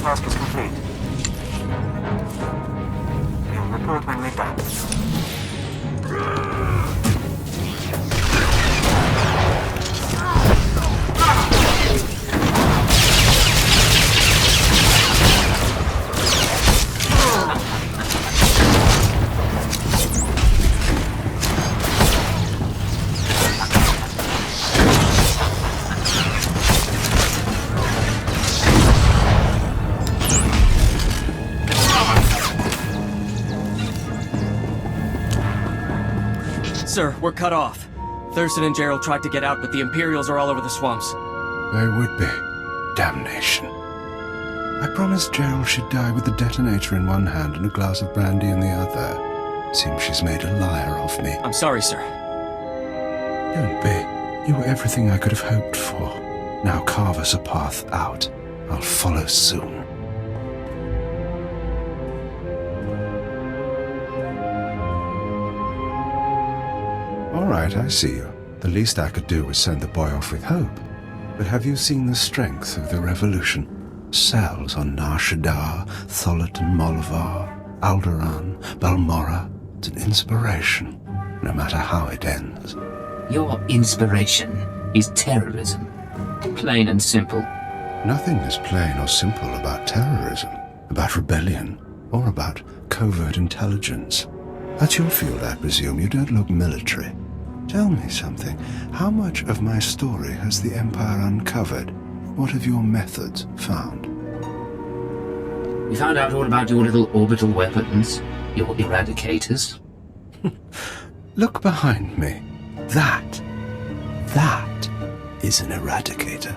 Task is complete. You'll report when we're done. Sir, we're cut off. Thurston and Gerald tried to get out, but the Imperials are all over the swamps. They would be. Damnation. I promised Gerald she'd die with the detonator in one hand and a glass of brandy in the other. Seems she's made a liar of me. I'm sorry, sir. Don't be. You were everything I could have hoped for. Now carve us a path out. I'll follow soon. All right, I see you. The least I could do was send the boy off with hope. But have you seen the strength of the revolution? Cells on Nar Shaddaa, Tholet and Molvar, Alderaan, Balmorra. It's an inspiration, no matter how it ends. Your inspiration is terrorism. Plain and simple. Nothing is plain or simple about terrorism, about rebellion, or about covert intelligence. That's your field, I presume. You don't look military. Tell me something. How much of my story has the Empire uncovered? What have your methods found? We found out all about your little orbital weapons, your eradicators. Look behind me. That is an eradicator.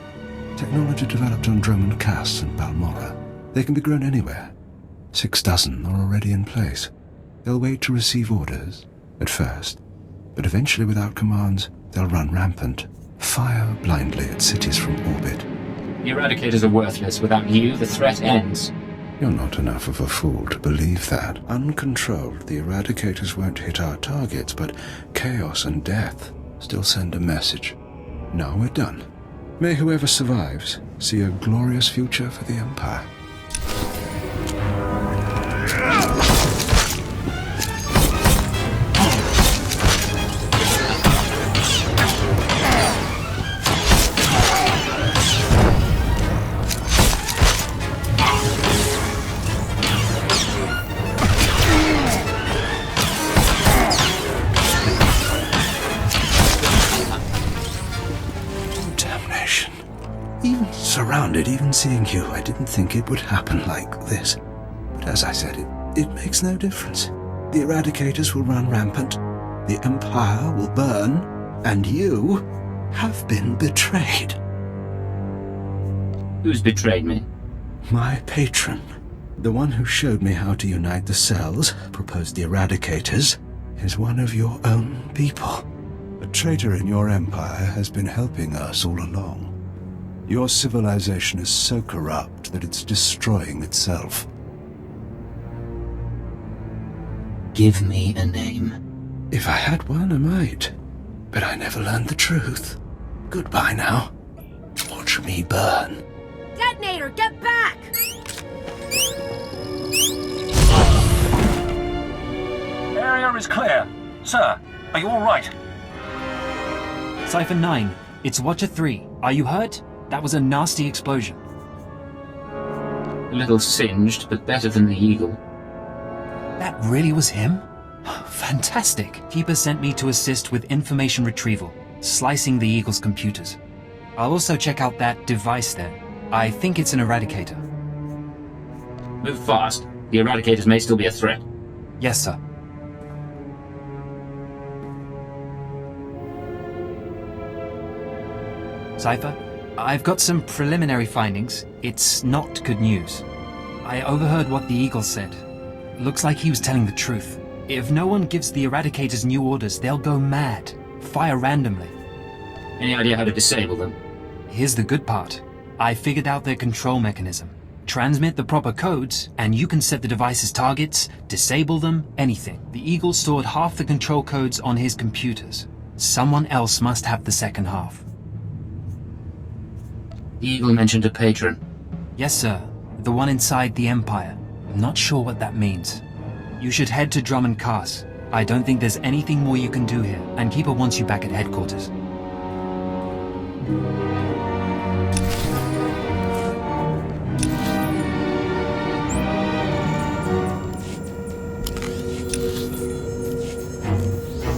Technology developed on Drummond Cass and Balmorra. They can be grown anywhere. 6 dozen are already in place. They'll wait to receive orders, at first, but eventually without commands, they'll run rampant, fire blindly at cities from orbit. The eradicators are worthless. Without you, the threat ends. You're not enough of a fool to believe that. Uncontrolled, the eradicators won't hit our targets, but chaos and death still send a message. Now we're done. May whoever survives see a glorious future for the Empire. Surrounded, even seeing you, I didn't think it would happen like this. But as I said, it makes no difference. The eradicators will run rampant, the Empire will burn, and you have been betrayed. Who's betrayed me? My patron, the one who showed me how to unite the cells, proposed the eradicators, is one of your own people. A traitor in your empire has been helping us all along. Your civilization is so corrupt that it's destroying itself. Give me a name. If I had one, I might. But I never learned the truth. Goodbye now. Watch me burn. Detonator, get back! Area is clear. Sir, are you all right? Cypher 9, it's Watcher 3. Are you hurt? That was a nasty explosion. A little singed, but better than the Eagle. That really was him? Fantastic. Keeper sent me to assist with information retrieval, slicing the Eagle's computers. I'll also check out that device there. I think it's an eradicator. Move fast. The eradicators may still be a threat. Yes, sir. Cypher, I've got some preliminary findings. It's not good news. I overheard what the Eagle said. Looks like he was telling the truth. If no one gives the Eradicators new orders, they'll go mad. Fire randomly. Any idea how to disable them? Here's the good part. I figured out their control mechanism. Transmit the proper codes, and you can set the device's targets, disable them, anything. The Eagle stored half the control codes on his computers. Someone else must have the second half. The Eagle mentioned a patron. Yes, sir. The one inside the Empire. I'm not sure what that means. You should head to Drummond Cars. I don't think there's anything more you can do here, and Keeper wants you back at headquarters.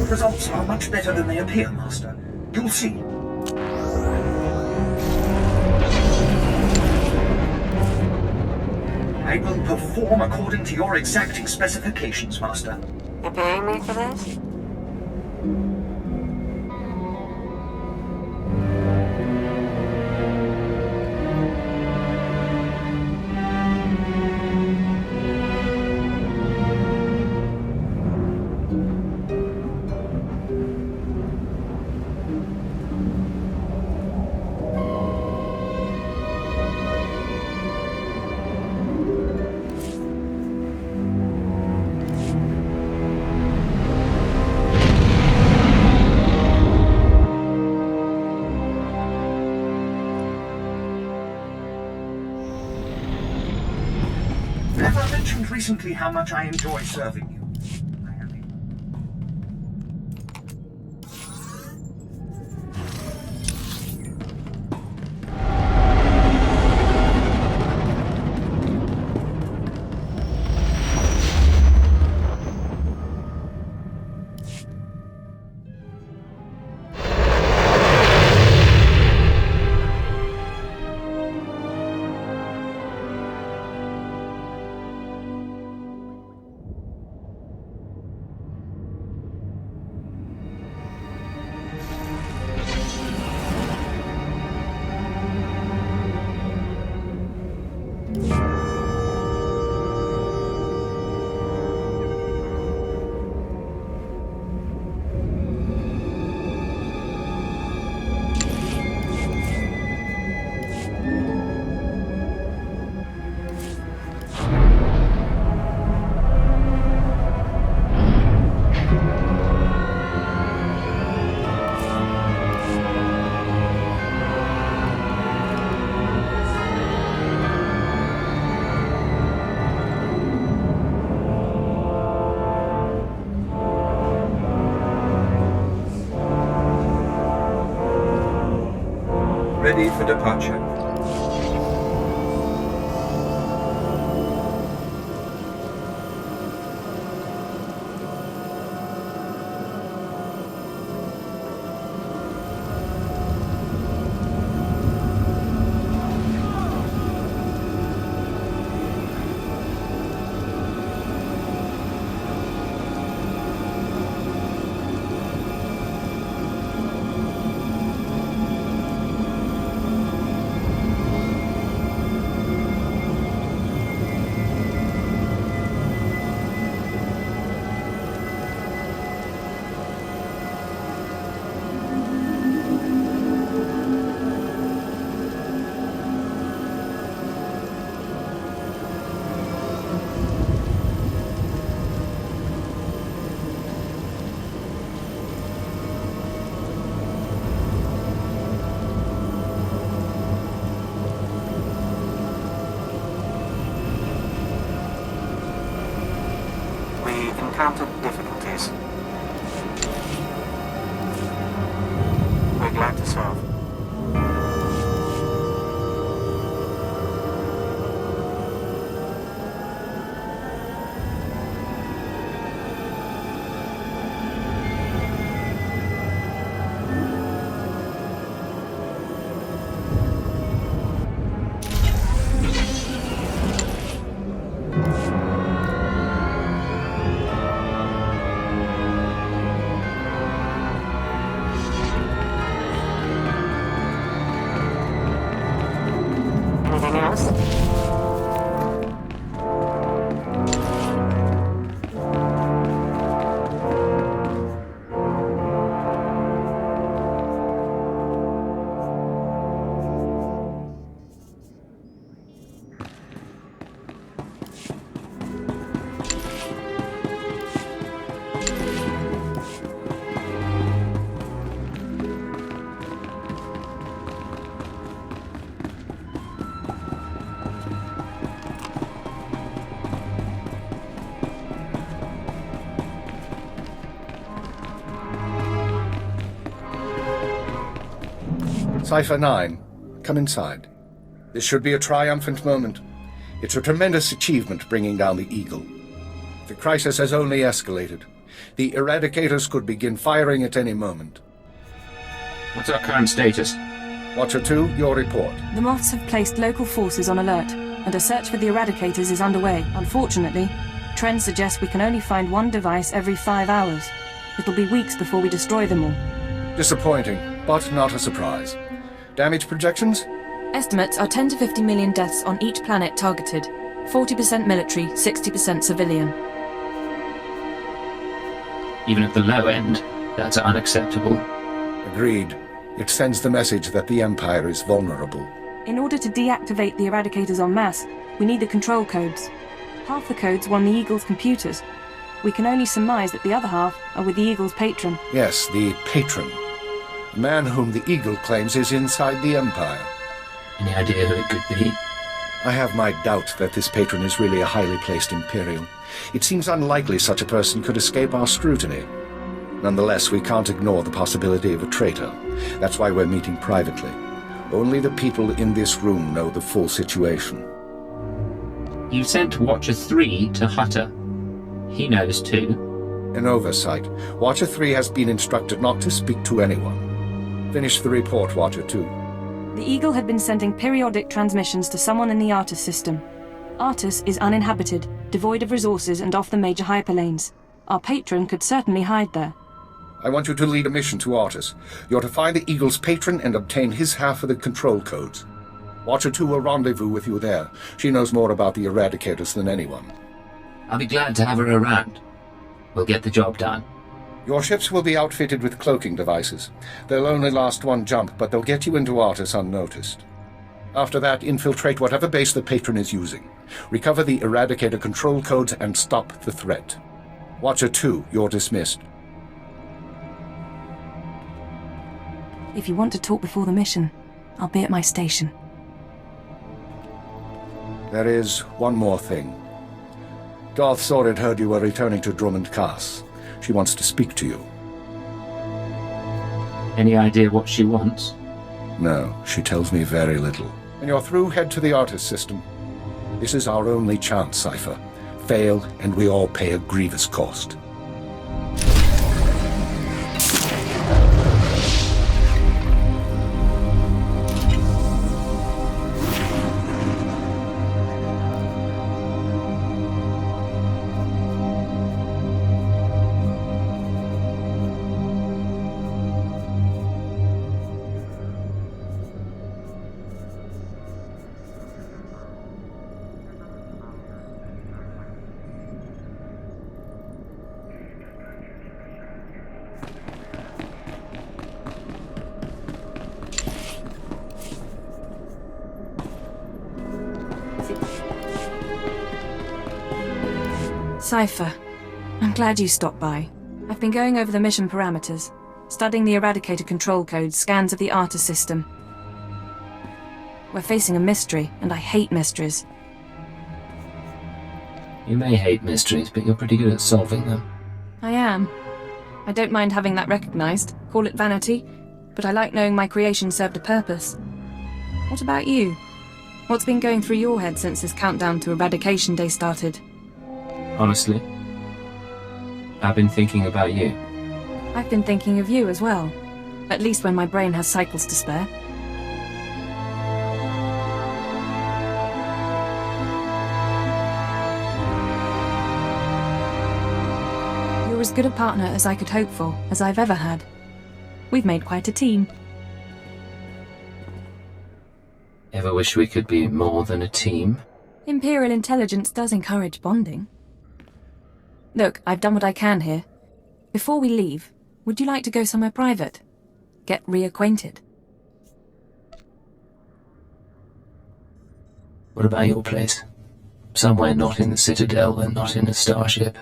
Results are much better than they appear, Master. You'll see. I will perform according to your exacting specifications, Master. You're paying me for this? Have I mentioned recently how much I enjoy serving you? Ready for departure. We encountered difficulties. We're glad to serve. Cipher 9, come inside. This should be a triumphant moment. It's a tremendous achievement bringing down the Eagle. The crisis has only escalated. The Eradicators could begin firing at any moment. What's our current status? Watcher 2, your report. The Moths have placed local forces on alert, and a search for the Eradicators is underway. Unfortunately, trends suggest we can only find one device every 5 hours. It'll be weeks before we destroy them all. Disappointing, but not a surprise. Damage projections? Estimates are 10 to 50 million deaths on each planet targeted. 40% military, 60% civilian. Even at the low end, that's unacceptable. Agreed. It sends the message that the Empire is vulnerable. In order to deactivate the Eradicators en masse, we need the control codes. Half the codes were on the Eagle's computers. We can only surmise that the other half are with the Eagle's patron. Yes, the patron. A man whom the Eagle claims is inside the Empire. Any idea who it could be? I have my doubt that this patron is really a highly placed Imperial. It seems unlikely such a person could escape our scrutiny. Nonetheless, we can't ignore the possibility of a traitor. That's why we're meeting privately. Only the people in this room know the full situation. You sent Watcher 3 to Hutter. He knows too. An oversight. Watcher 3 has been instructed not to speak to anyone. Finish the report, Watcher 2. The Eagle had been sending periodic transmissions to someone in the Artus system. Artus is uninhabited, devoid of resources and off the major hyperlanes. Our patron could certainly hide there. I want you to lead a mission to Artus. You're to find the Eagle's patron and obtain his half of the control codes. Watcher 2 will rendezvous with you there. She knows more about the Eradicators than anyone. I'll be glad to have her around. We'll get the job done. Your ships will be outfitted with cloaking devices. They'll only last one jump, but they'll get you into Artus unnoticed. After that, infiltrate whatever base the patron is using. Recover the Eradicator control codes and stop the threat. Watcher 2, you're dismissed. If you want to talk before the mission, I'll be at my station. There is one more thing. Darth Sorid heard you were returning to Drummond Cass. She wants to speak to you. Any idea what she wants? No, she tells me very little. When you're through, head to the Artus system. This is our only chance, Cypher. Fail, and we all pay a grievous cost. Cypher, I'm glad you stopped by. I've been going over the mission parameters, studying the Eradicator control codes, scans of the Artus system. We're facing a mystery, and I hate mysteries. You may hate mysteries, but you're pretty good at solving them. I am. I don't mind having that recognized, call it vanity, but I like knowing my creation served a purpose. What about you? What's been going through your head since this countdown to Eradication Day started? Honestly, I've been thinking about you. I've been thinking of you as well. At least when my brain has cycles to spare. You're as good a partner as I could hope for, as I've ever had. We've made quite a team. Ever wish we could be more than a team? Imperial intelligence does encourage bonding. Look, I've done what I can here. Before we leave, would you like to go somewhere private? Get reacquainted? What about your place? Somewhere not in the Citadel and not in a starship.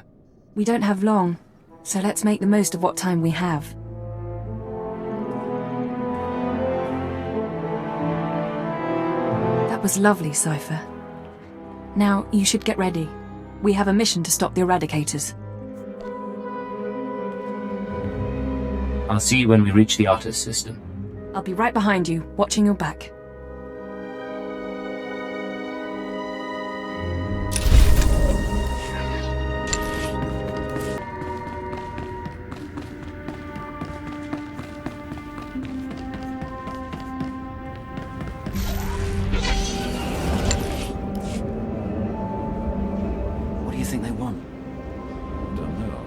We don't have long, so let's make the most of what time we have. That was lovely, Cypher. Now, you should get ready. We have a mission to stop the Eradicators. I'll see you when we reach the Artus system. I'll be right behind you, watching your back. What do you think they want? Don't know.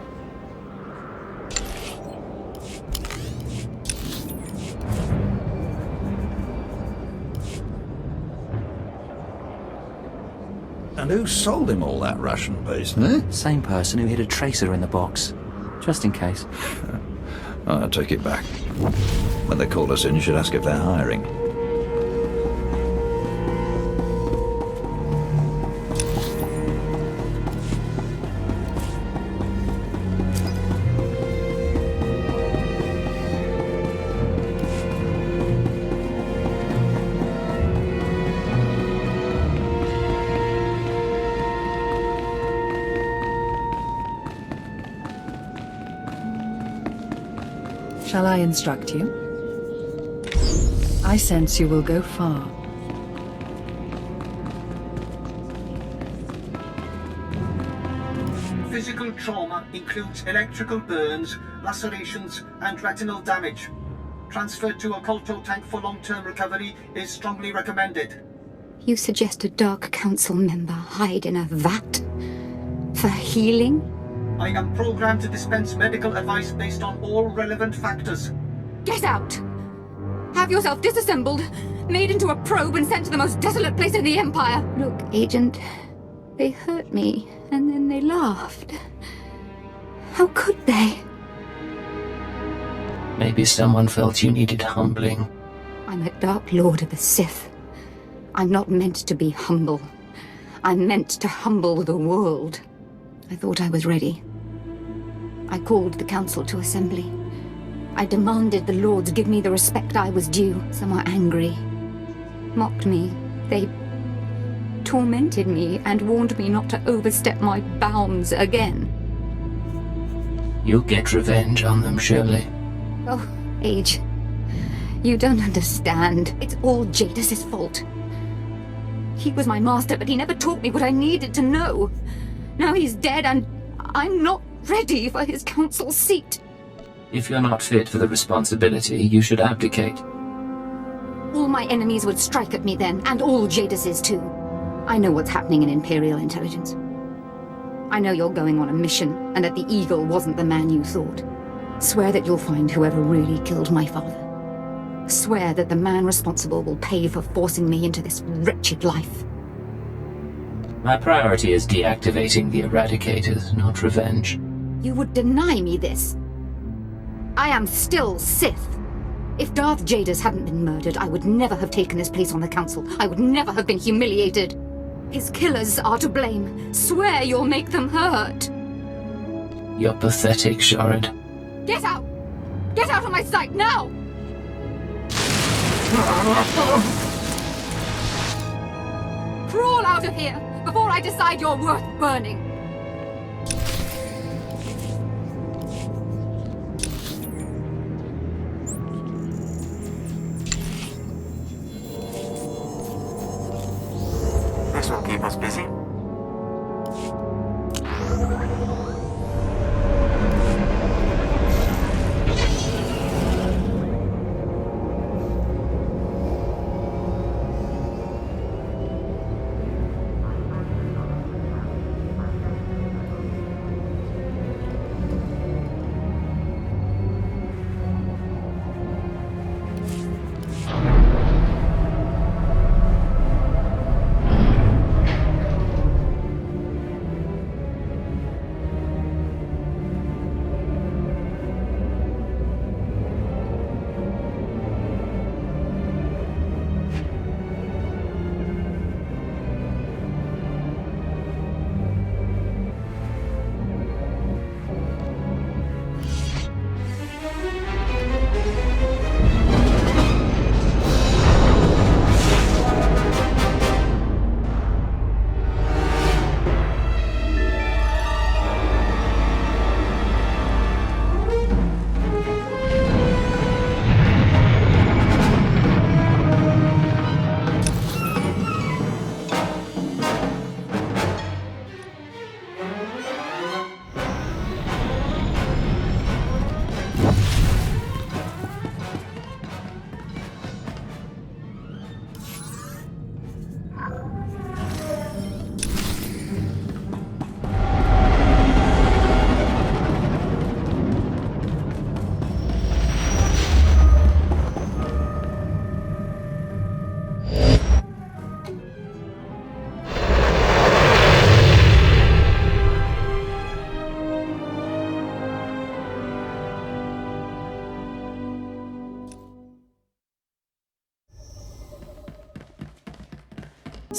And who sold him all that Russian beast, eh? Same person who hid a tracer in the box. Just in case. I'll take it back. When they call us in, you should ask if they're hiring. Shall I instruct you? I sense you will go far. Physical trauma includes electrical burns, lacerations, and retinal damage. Transfer to a Colto tank for long-term recovery is strongly recommended. You suggest a Dark Council member hide in a vat? For healing? I am programmed to dispense medical advice based on all relevant factors. Get out! Have yourself disassembled, made into a probe and sent to the most desolate place in the Empire. Look, Agent, they hurt me, and then they laughed. How could they? Maybe someone felt you needed humbling. I'm a Dark Lord of the Sith. I'm not meant to be humble. I'm meant to humble the world. I thought I was ready. I called the council to assembly. I demanded the lords give me the respect I was due. Some were angry, mocked me. They tormented me and warned me not to overstep my bounds again. You'll get revenge on them, surely. Oh, Age, you don't understand. It's all Jadis' fault. He was my master, but he never taught me what I needed to know. Now he's dead and I'm not ready for his council seat. If you're not fit for the responsibility, you should abdicate. All my enemies would strike at me then, and all Jadis' too. I know what's happening in Imperial intelligence. I know you're going on a mission, and that the Eagle wasn't the man you thought. Swear that you'll find whoever really killed my father. Swear that the man responsible will pay for forcing me into this wretched life. My priority is deactivating the Eradicators, not revenge. You would deny me this. I am still Sith. If Darth Jadis hadn't been murdered, I would never have taken his place on the council. I would never have been humiliated. His killers are to blame. Swear you'll make them hurt. You're pathetic, Sharid. Get out! Get out of my sight, now! Crawl out of here before I decide you're worth burning. This will keep us busy.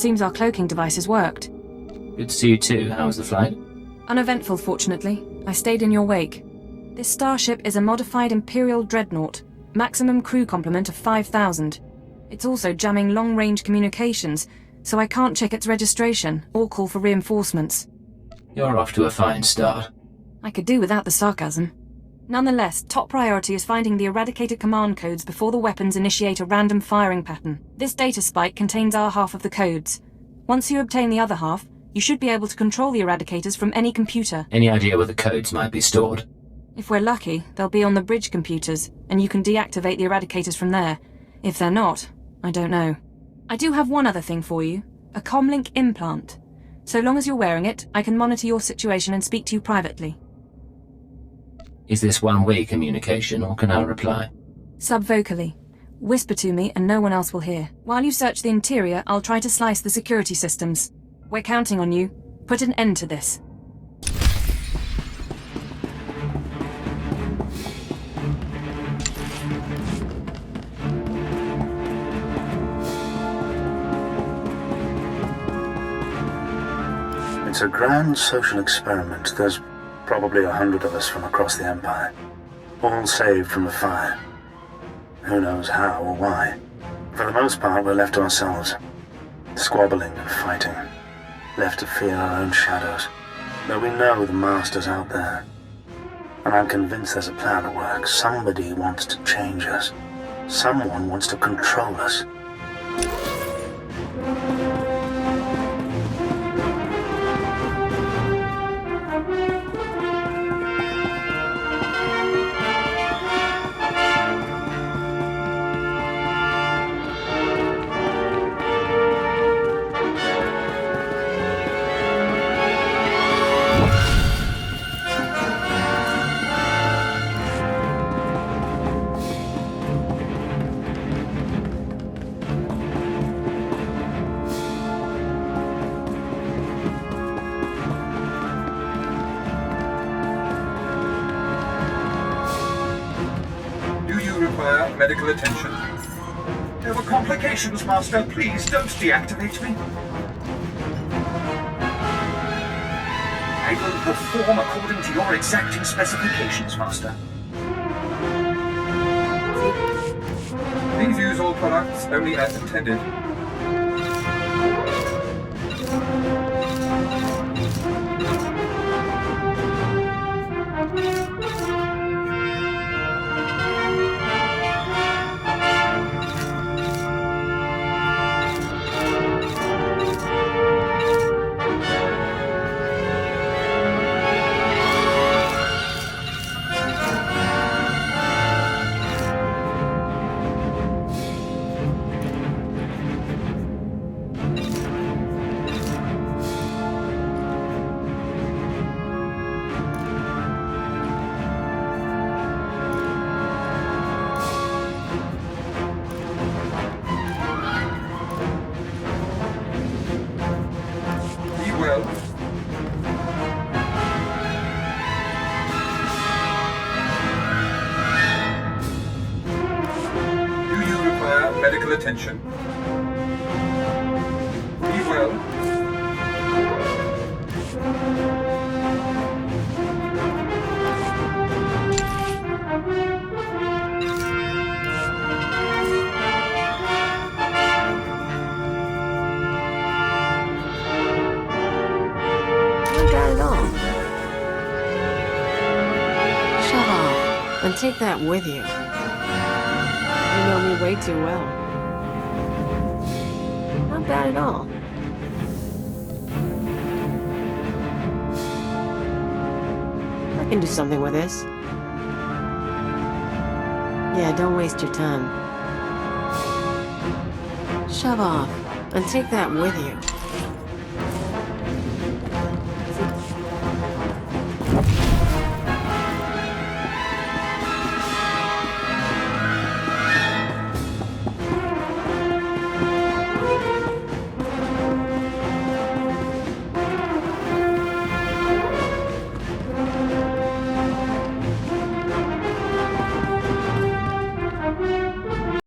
Seems our cloaking devices worked. Good to see you too. How was the flight? Uneventful, fortunately. I stayed in your wake. This starship is a modified Imperial dreadnought. Maximum crew complement of 5,000. It's also jamming long-range communications, so I can't check its registration or call for reinforcements. You're off to a fine start. I could do without the sarcasm. Nonetheless, top priority is finding the eradicated command codes before the weapons initiate a random firing pattern. This data spike contains our half of the codes. Once you obtain the other half, you should be able to control the eradicators from any computer. Any idea where the codes might be stored? If we're lucky, they'll be on the bridge computers, and you can deactivate the eradicators from there. If they're not, I don't know. I do have one other thing for you. A comlink implant. So long as you're wearing it, I can monitor your situation and speak to you privately. Is this one-way communication, or can I reply? Subvocally. Whisper to me and no one else will hear. While you search the interior, I'll try to slice the security systems. We're counting on you. Put an end to this. It's a grand social experiment. There's probably 100 of us from across the Empire, all saved from the fire. Who knows how or why. For the most part, we're left to ourselves, squabbling and fighting, left to fear our own shadows. Though we know the Master's out there, and I'm convinced there's a plan at work. Somebody wants to change us. Someone wants to control us. Medical attention. There were complications, Master. Please don't deactivate me. I will perform according to your exacting specifications, Master. Please use all products only as intended. Medical attention. Be well. You got it all. Shut off and take that with you. You know me way too well. Not bad at all. I can do something with this. Yeah, don't waste your time. Shove off and take that with you.